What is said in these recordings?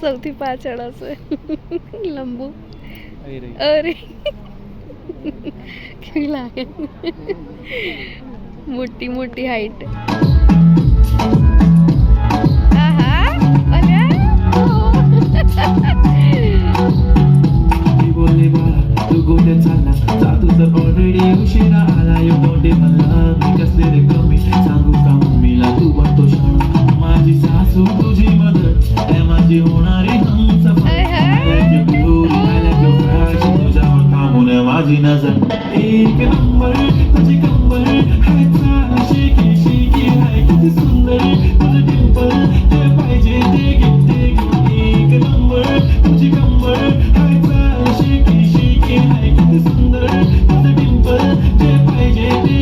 સૌથી પાછળ હશે લંબુ. અરે કેવી લાગે, મોટી મોટી હાઈટ. ऑलरेडी उशिरा आला यो मोठे मला मी कसले रे कमी सांगू का मम्मीला तू बनतो शाळा माझी सासू तुझी मदत त्या माझी होणारी तुझ्यावर थांबून माझी नजर एक नंबर तुझी कंबर हाय चाल शेकी शेकी हाय किती सुंदर तुझं डिंपल ते पाहिजे ते एक नंबर तुझी कंबर हाय चाल शेकी शेकी हाय किती सुंदर तुझं डिंपल ते पाहिजे ते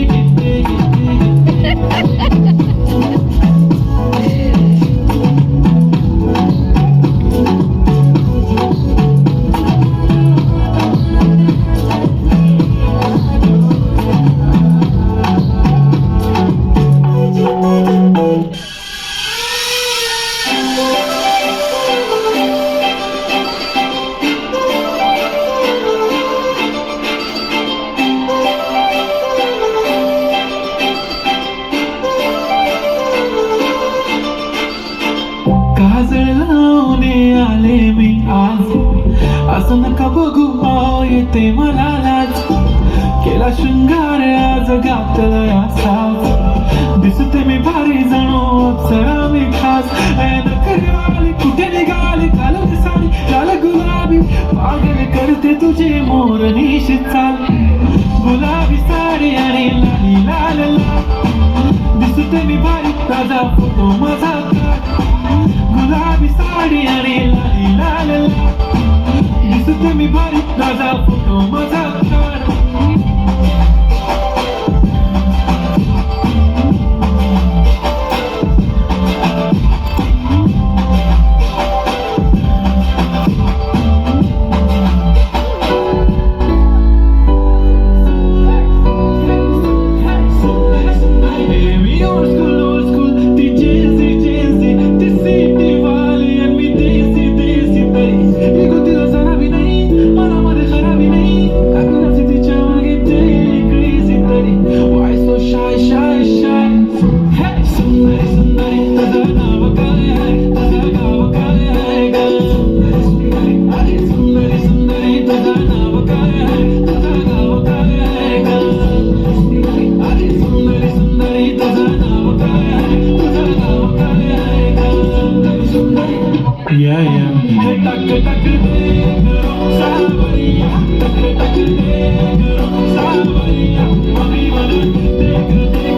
काजळ लावणे आले मी आज असं नका बघू येते मला लाज केला शृंगार आज घातला साज दिसते मी भारी जणू अप्सरा मी खास नखरे कुठे निघाली काल साडी लाल गुलाबी पागल करते तुझे मोरनीशी चाल गुलाबी साडी आणि लाली लाल लाल दिसते मी भारी ताजा फोटो माझा गुलाबी साडी आणि लाली लाल दिसते मी भारी ताजा फोटो माझा टक